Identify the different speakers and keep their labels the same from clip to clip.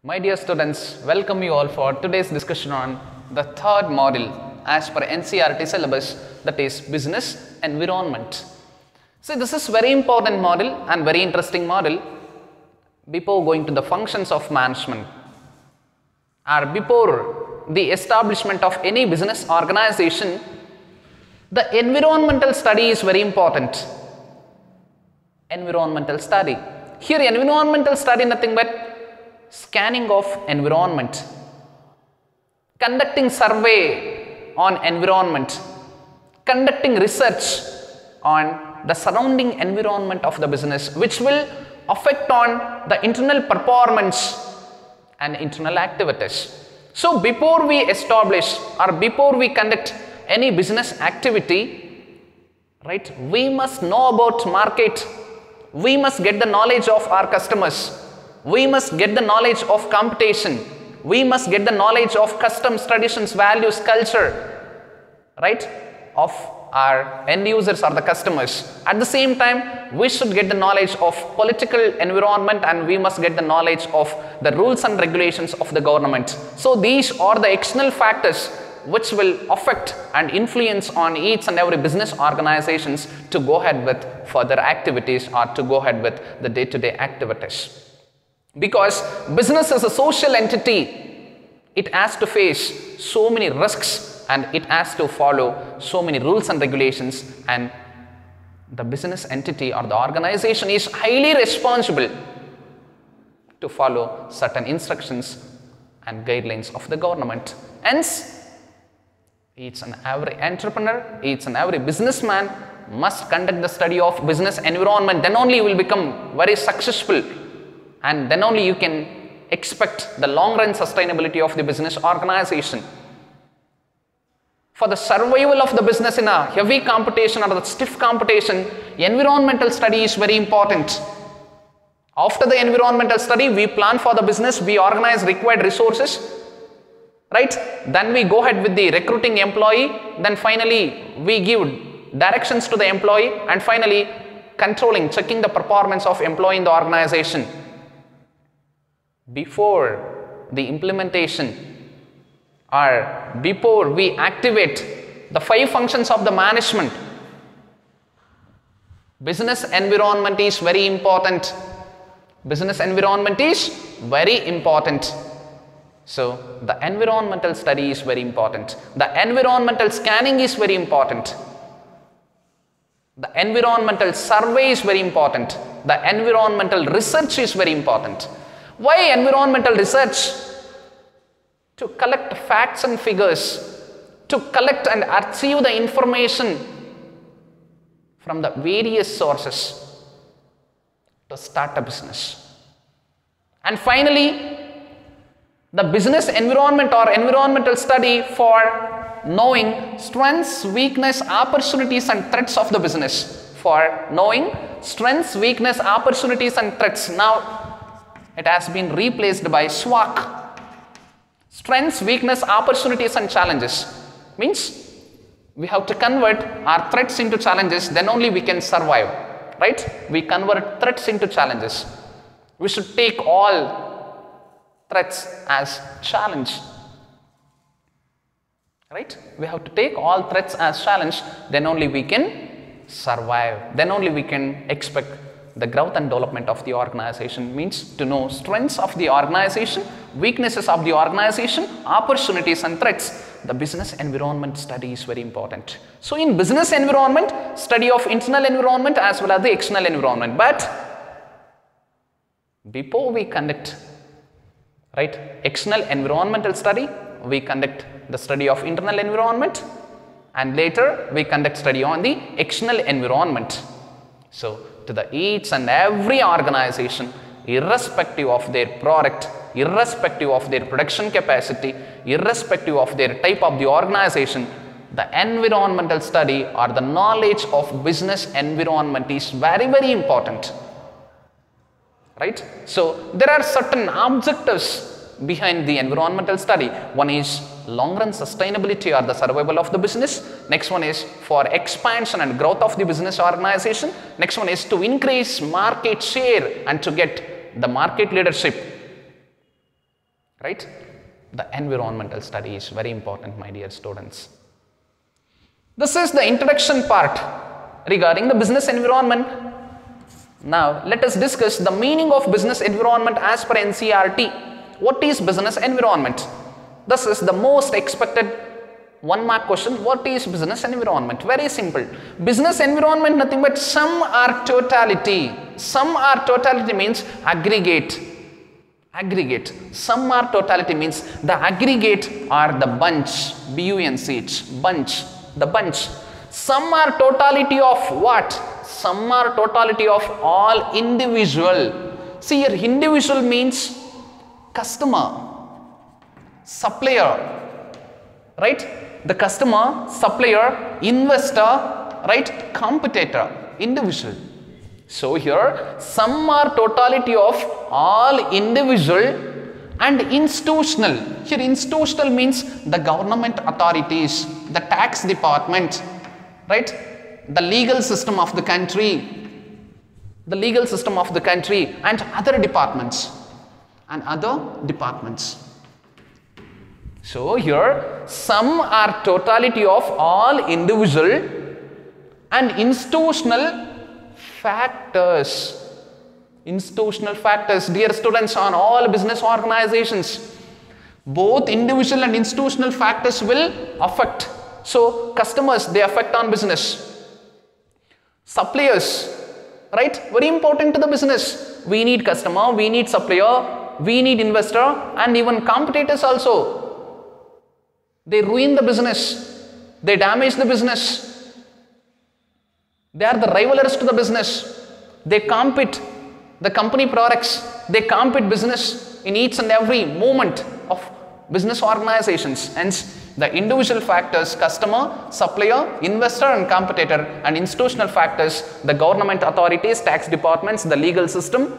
Speaker 1: My dear students, welcome you all for today's discussion on the third module as per NCERT syllabus, that is business environment. See, this is very important module and very interesting module. Before going to the functions of management or before the establishment of any business organization, the environmental study is very important. Environmental study. Here environmental study nothing but scanning of environment, conducting survey on environment, conducting research on the surrounding environment of the business, which will affect on the internal performance and internal activities. So before we establish or before we conduct any business activity, right, we must know about market, we must get the knowledge of our customers, we must get the knowledge of competition, we must get the knowledge of customs, traditions, values, culture, right, of our end users or the customers. At the same time, we should get the knowledge of political environment and we must get the knowledge of the rules and regulations of the government. So these are the external factors which will affect and influence on each and every business organizations to go ahead with further activities or to go ahead with the day-to-day activities. Because business is a social entity, it has to face so many risks and it has to follow so many rules and regulations, and the business entity or the organization is highly responsible to follow certain instructions and guidelines of the government. Hence, each and every entrepreneur, each and every businessman must conduct the study of business environment. Then only you will become very successful, and then only you can expect the long run sustainability of the business organization. For the survival of the business in a heavy competition or the stiff competition, environmental study is very important. After the environmental study, we plan for the business, we organize required resources, right? Then we go ahead with the recruiting employee, then finally we give directions to the employee, and finally controlling, checking the performance of employee in the organization. Before the implementation or before we activate the 5 functions of the management, business environment is very important. Business environment is very important. So the environmental study is very important. The environmental scanning is very important. The environmental survey is very important. The environmental research is very important. Why environmental research? To collect facts and figures, to collect and archive the information from the various sources to start a business. And finally, the business environment or environmental study for knowing strengths, weakness, opportunities and threats of the business. For knowing strengths, weakness, opportunities and threats. Now it has been replaced by SWOT. Strengths, weakness, opportunities and challenges. Means we have to convert our threats into challenges, then only we can survive, right? We convert threats into challenges. We should take all threats as challenge, right? We have to take all threats as challenge, then only we can survive, then only we can expect the growth and development of the organization. Means to know strengths of the organization, weaknesses of the organization, opportunities and threats. The business environment study is very important. So in business environment, study of internal environment as well as the external environment. But before we conduct, right, external environmental study, we conduct the study of internal environment, and later we conduct study on the external environment. So to the each and every organization, irrespective of their product, irrespective of their production capacity, irrespective of their type of the organization, the environmental study or the knowledge of business environment is very, very important, right? So there are certain objectives behind the environmental study. One is long run sustainability or the survival of the business. Next one is for expansion and growth of the business organization. Next one is to increase market share and to get the market leadership. right? The environmental study is very important, my dear students. This is the introduction part regarding the business environment. Now, let us discuss the meaning of business environment as per NCERT. What is business environment? This is the most expected one-mark question. What is business environment? Very simple. Business environment nothing but sum or totality. Sum or totality means aggregate. Aggregate. Sum or totality means the aggregate or the bunch. B-U-N-C-H. Bunch. The bunch. Sum or totality of what? Sum or totality of all individual. See here, individual means customer, supplier, right? The customer, supplier, investor, right? Competitor, individual. So here, sum or totality of all individual and institutional. Here institutional means the government authorities, the tax department, right? The legal system of the country, and other departments, So here, sum or totality of all individual and institutional factors. Institutional factors, dear students, on all business organizations. Both individual and institutional factors will affect. So, customers, they affect on business. Suppliers, right? Very important to the business. We need customer, we need supplier, we need investor, and even competitors also. They ruin the business. They damage the business. They are the rivalers to the business. They compete the company products. They compete business in each and every moment of business organizations. Hence, the individual factors, customer, supplier, investor and competitor, and institutional factors, the government authorities, tax departments, the legal system,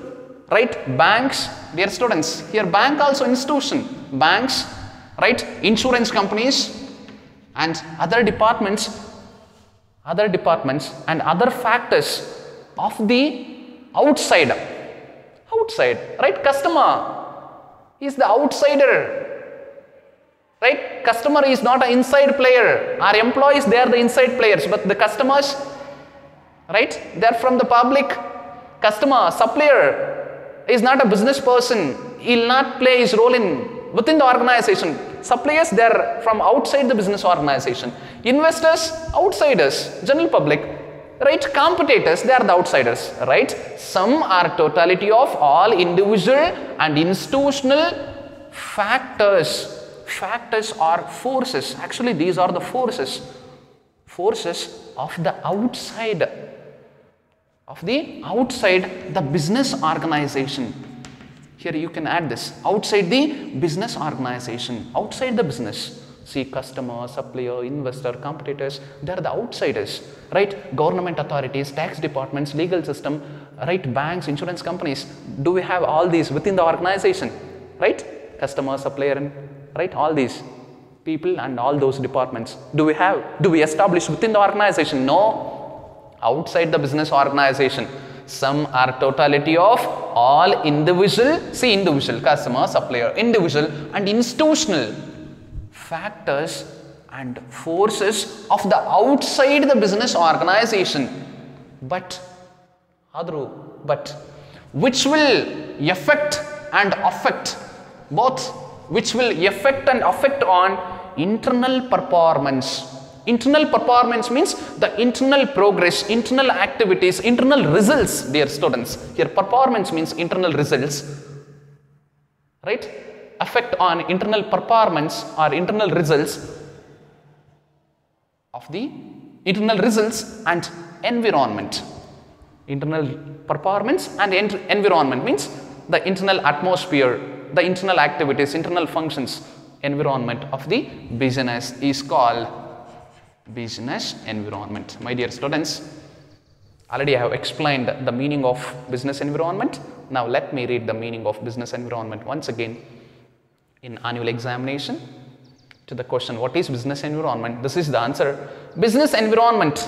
Speaker 1: right? Banks, dear students, here bank also institution. Banks, right? Insurance companies and other departments and other factors of the outside, right? Customer is the outsider. Right? Customer is not an inside player. Our employees, they are the inside players, but the customers, right? They are from the public. Customer, supplier is not a business person. He will not play his role within the organization. Suppliers, they are from outside the business organization. Investors, outsiders, general public. Right? Competitors, they are the outsiders. Right? Sum or totality of all individual and institutional factors. Factors or forces. Actually, these are the forces of the outside the business organization. Here you can add this, outside the business organization, outside the business. See, customer, supplier, investor, competitors, they are the outsiders, right? Government authorities, tax departments, legal system, right? Banks, insurance companies. Do we have all these within the organization, right? Customer, supplier, and right, all these people and all those departments. Do we establish within the organization? No. Outside the business organization. Sum or totality of all individual, customer, supplier, individual and institutional factors and forces of the outside the business organization, but which will affect and affect both, which will affect and affect on internal performance. Internal performance means the internal progress, internal activities, internal results, dear students. Here performance means internal results, right? Affect on internal performance or internal results of the internal results and environment. Internal performance and environment means the internal atmosphere, the internal activities, internal functions, environment of the business is called business environment. My dear students, already I have explained the meaning of business environment. Now let me read the meaning of business environment once again. In annual examination, to the question, what is business environment? This is the answer. Business environment.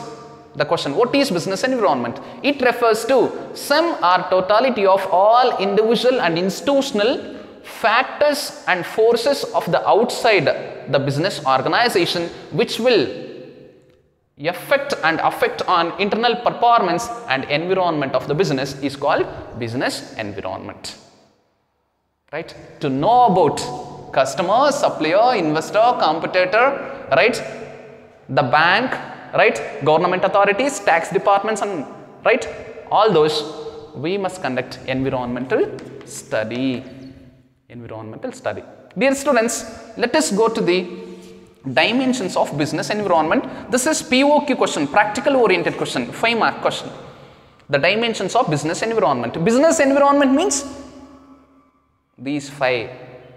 Speaker 1: The question, what is business environment? It refers to sum or totality of all individual and institutional factors and forces of the outside the business organization which will affect on internal performance and environment of the business is called business environment. Right? To know about customer, supplier, investor, competitor, right? The bank, right? Government authorities, tax departments, and right? All those, we must conduct environmental study. Environmental study. Dear students, let us go to the dimensions of business environment. This is POQ question, practical oriented question, 5-mark question. The dimensions of business environment. Business environment means these 5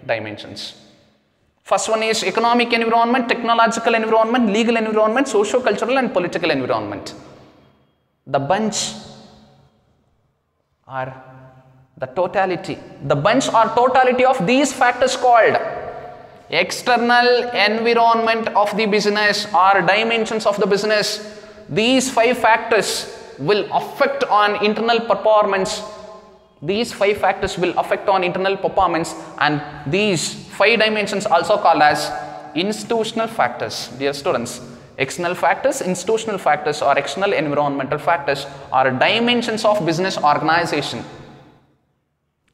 Speaker 1: dimensions. First one is economic environment, technological environment, legal environment, socio-cultural and political environment. The bunch are the totality. The bunch or totality of these factors called external environment of the business or dimensions of the business. These 5 factors will affect on internal performance. These 5 factors will affect on internal performance, and these 5 dimensions also called as institutional factors. Dear students, external factors, institutional factors or external environmental factors are dimensions of business organization.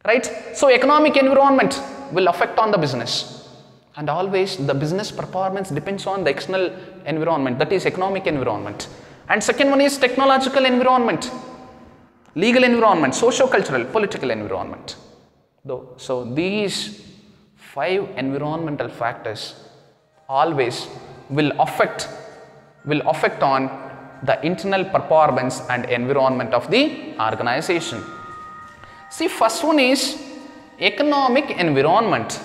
Speaker 1: Right? So economic environment will affect on the business, and always the business performance depends on the external environment, that is economic environment. And second one is technological environment, legal environment, socio-cultural, political environment. So these 5 environmental factors always will affect on the internal performance and environment of the organization. See, first one is economic environment.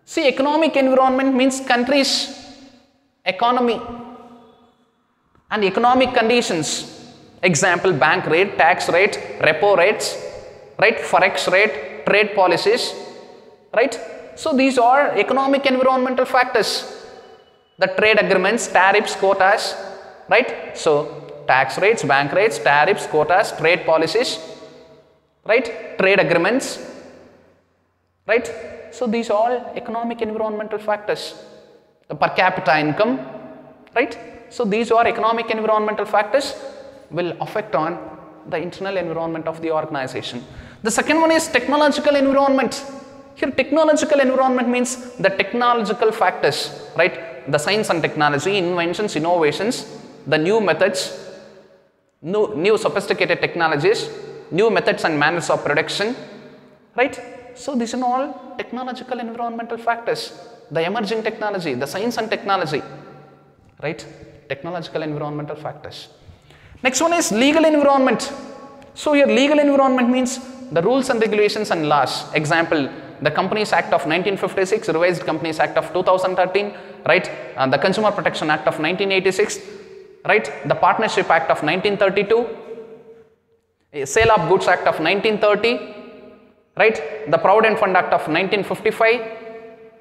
Speaker 1: See, economic environment means country's economy and economic conditions. Example, bank rate, tax rate, repo rates, right, forex rate, trade policies, right. So these are economic environmental factors. The trade agreements, tariffs, quotas, right. So tax rates, bank rates, tariffs, quotas, trade policies, right, trade agreements, right. So these are all economic environmental factors. The per capita income, right. So these are economic environmental factors will affect on the internal environment of the organization. The second one is technological environment. Here technological environment means the technological factors, right? The science and technology, inventions, innovations, the new methods, new sophisticated technologies, new methods and manners of production, right? So these are all technological environmental factors. The emerging technology, the science and technology, right? Technological environmental factors. Next one is legal environment. So here legal environment means the rules and regulations and laws. Example, the Companies Act of 1956, Revised Companies Act of 2013, right? The Consumer Protection Act of 1986, right? The Partnership Act of 1932, Sale of Goods Act of 1930, right? The Provident Fund Act of 1955,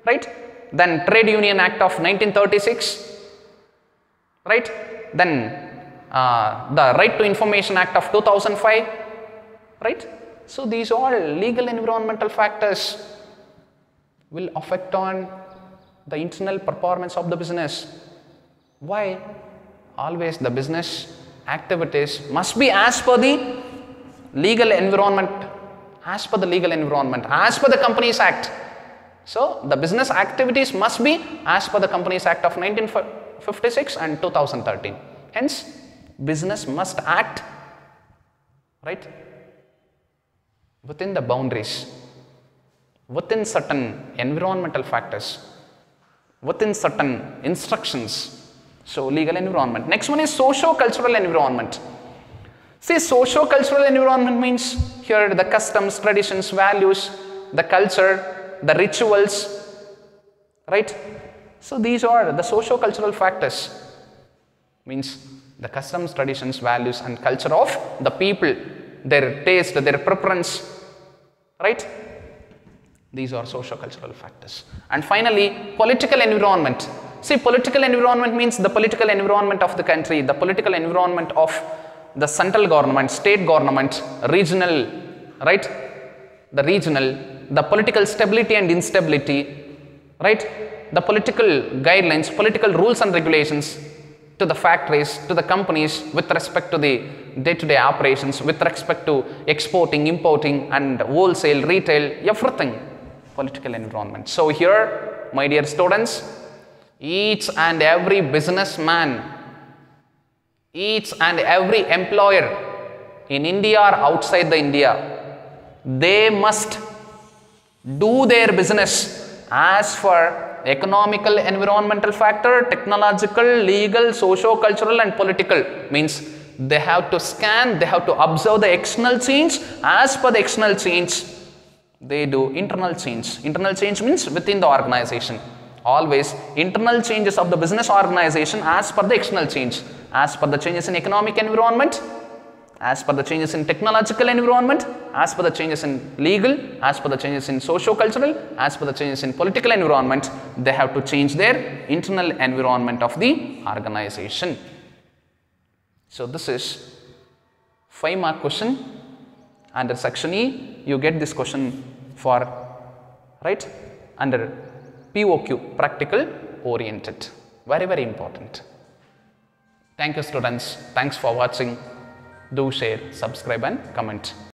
Speaker 1: right? Then Trade Union Act of 1936, right? Then the Right to Information Act of 2005, right? So these all legal environmental factors will affect on the internal performance of the business. Why? Always the business activities must be as per the legal environment, as per the Companies Act. So the business activities must be as per the Companies Act of 1956 and 2013. Hence, business must act, right, within the boundaries, within certain environmental factors, within certain instructions. So legal environment. Next one is socio-cultural environment. See, socio-cultural environment means here the customs, traditions, values, the culture, the rituals, right? So these are the socio-cultural factors, means the customs, traditions, values and culture of the people, their taste, their preference, right? These are socio-cultural factors. And finally, political environment. See, political environment means the political environment of the country, the political environment of the central government, state government, regional, right? The regional, the political stability and instability, right? The political guidelines, political rules and regulations to the factories, to the companies with respect to the day-to-day operations, with respect to exporting, importing and wholesale, retail, everything, political environment. So here, my dear students, each and every businessman, each and every employer in India or outside the India, they must do their business as for economical, environmental factor, technological, legal, socio-cultural and political. Means they have to scan, they have to observe the external change. As per the external change, they do internal change. Internal change means within the organization. Always internal changes of the business organization as per the external change. As per the changes in economic environment, as per the changes in technological environment, as per the changes in legal, as per the changes in socio-cultural, as per the changes in political environment, they have to change their internal environment of the organization. So this is 5-mark question. Under section E, you get this question for, right, under POQ, practical oriented. Very, very important. Thank you students. Thanks for watching. Do share, subscribe and comment.